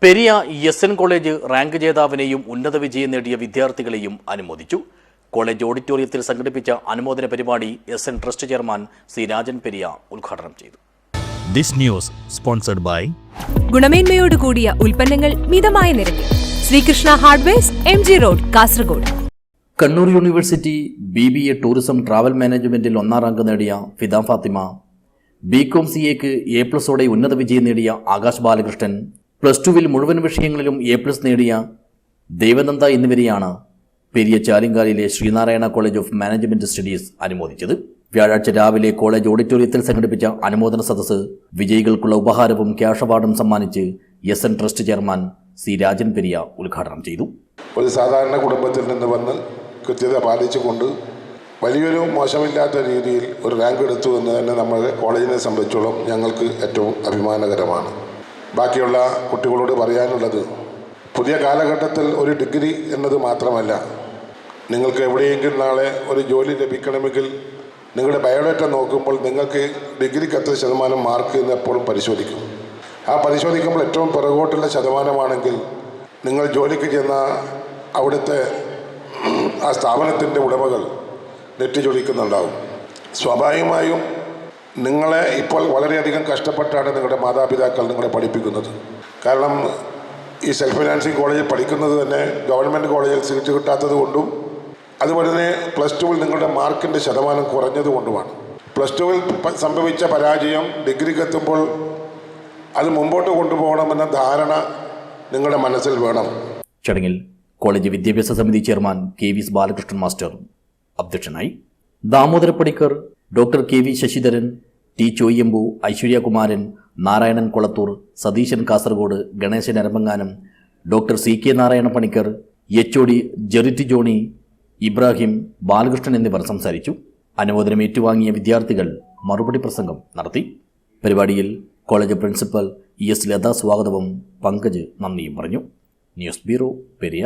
Periya എസ്.എൻ. College rank ജേതാവിനെയും ഉന്നത വിജയം നേടിയ വിദ്യാർത്ഥികളെയും അനുമോദിച്ചു. കോളേജ് ഓഡിറ്റോറിയത്തിൽ സംഘടിപ്പിച്ച അനുമോദന പരിപാടി S N. Trust chairman C Rajan Periya ഉദ്ഘാടനം ചെയ്തു. This news sponsored by ഗുണമേന്മയോട് കൂടിയ ഉൽപ്പന്നങ്ങൾ മിതമായ നിരക്കിൽ Sreekrishna hardwares MG road Kasaragod. Kannur university BBA tourism travel മാനേജ്മെന്റിൽ 1ാം റാങ്ക് നേടിയ ഫിദ ഫാത്തിമ, BCom CAക്ക് A+ഓടെ ഉന്നത വിജയം നേടിയ ആകാശ് ബാലകൃഷ്ണൻ, +2 മുഴുവൻ വിഷയങ്ങളിലും A+ നേടിയ ദേവനന്ദ എന്നിവരെയാണ് പെരിയ ചാലിങ്കാലിലെ Sreenarayana college of management studies അനുമോദിച്ചത്. വ്യാഴാഴ്ച രാവിലെ കോളേജ് ഓഡിറ്റോറിയത്തിൽ സംഘടിപ്പിച്ച അനുമോദന സദസ്സ് വിജയികൾക്കുള്ള ഉപഹാരവും ക്യാഷ് അവാർഡും സമ്മാനിച്ച് S N. Trust chairman C Rajan Periya ഉദ്ഘാടനം ചെയ്തു. ഒരു സാധാരണ കുടുംബത്തിൽ നിന്ന് വന്ന് കൃത്യത പാലിച്ചുകൊണ്ട് വലിയൊരു മോശമില്ലാത്ത രീതിയിൽ ഒരു റാങ്ക് എടുത്തു എന്ന് തന്നെ നമ്മുടെ കോളേജിനെ സംബന്ധിച്ചോളം ഞങ്ങൾക്ക് ഏറ്റവും അഭിമാനകരമാണ്. ബാക്കിയുള്ള കുട്ടികളോട് പറയാനുള്ളത്, പുതിയ കാലഘട്ടത്തിൽ ഒരു ഡിഗ്രി എന്നത് മാത്രമല്ല, നിങ്ങൾക്ക് എവിടെയെങ്കിലും നാളെ ഒരു ജോലി ലഭിക്കണമെങ്കിൽ നിങ്ങളുടെ ബയോഡേറ്റ നോക്കുമ്പോൾ നിങ്ങൾക്ക് ഡിഗ്രിക്ക് എത്ര ശതമാനം മാർക്ക് എന്ന് എപ്പോഴും പരിശോധിക്കും. ആ പരിശോധിക്കുമ്പോൾ ഏറ്റവും പിറകോട്ടുള്ള ശതമാനമാണെങ്കിൽ നിങ്ങൾ ജോലിക്ക് ചെന്ന അവിടുത്തെ ആ സ്ഥാപനത്തിൻ്റെ ഉടമകൾ നെറ്റിച്ചൊടിക്കുന്നുണ്ടാവും. സ്വാഭാവികമായും നിങ്ങളെ ഇപ്പോൾ വളരെയധികം കഷ്ടപ്പെട്ടാണ് നിങ്ങളുടെ മാതാപിതാക്കൾ നിങ്ങളെ പഠിപ്പിക്കുന്നത്. കാരണം ഈ സെൽഫ് ഫിനാൻസിങ് കോളേജിൽ പഠിക്കുന്നത് തന്നെ ഗവൺമെൻറ് കോളേജിൽ സീറ്റ് കിട്ടാത്തത് കൊണ്ടും അതുപോലെ തന്നെ +2 നിങ്ങളുടെ മാർക്കിൻ്റെ ശതമാനം കുറഞ്ഞതുകൊണ്ടുമാണ്. +2 സംഭവിച്ച പരാജയം ഡിഗ്രിക്ക് എത്തുമ്പോൾ അത് മുമ്പോട്ട് കൊണ്ടുപോകണമെന്ന ധാരണ നിങ്ങളുടെ മനസ്സിൽ വേണം. ചടങ്ങിൽ കോളേജ് വിദ്യാഭ്യാസ സമിതി ചെയർമാൻ KV ബാലകൃഷ്ണൻ മാസ്റ്റർ അധ്യക്ഷനായി. Damodara Panicker, doctor KV Sasidharan, T Choyyambu, Aishwaryakumaran, Narayanan Kolathur, Satheesan Kasaragod, Ganesan Eramanganam, doctor CK Narayana Panicker, HOD Jeritty Johny, Ibrahim, Balakrishnan എന്നിവർ സംസാരിച്ചു. അനുമോദനം ഏറ്റുവാങ്ങിയ വിദ്യാർത്ഥികൾ മറുപടി പ്രസംഗം നടത്തി. പരിപാടിയിൽ കോളേജ് പ്രിൻസിപ്പൽ ES ലത സ്വാഗതവും പങ്കജ് നന്ദിയും പറഞ്ഞു. News bureau, Periya.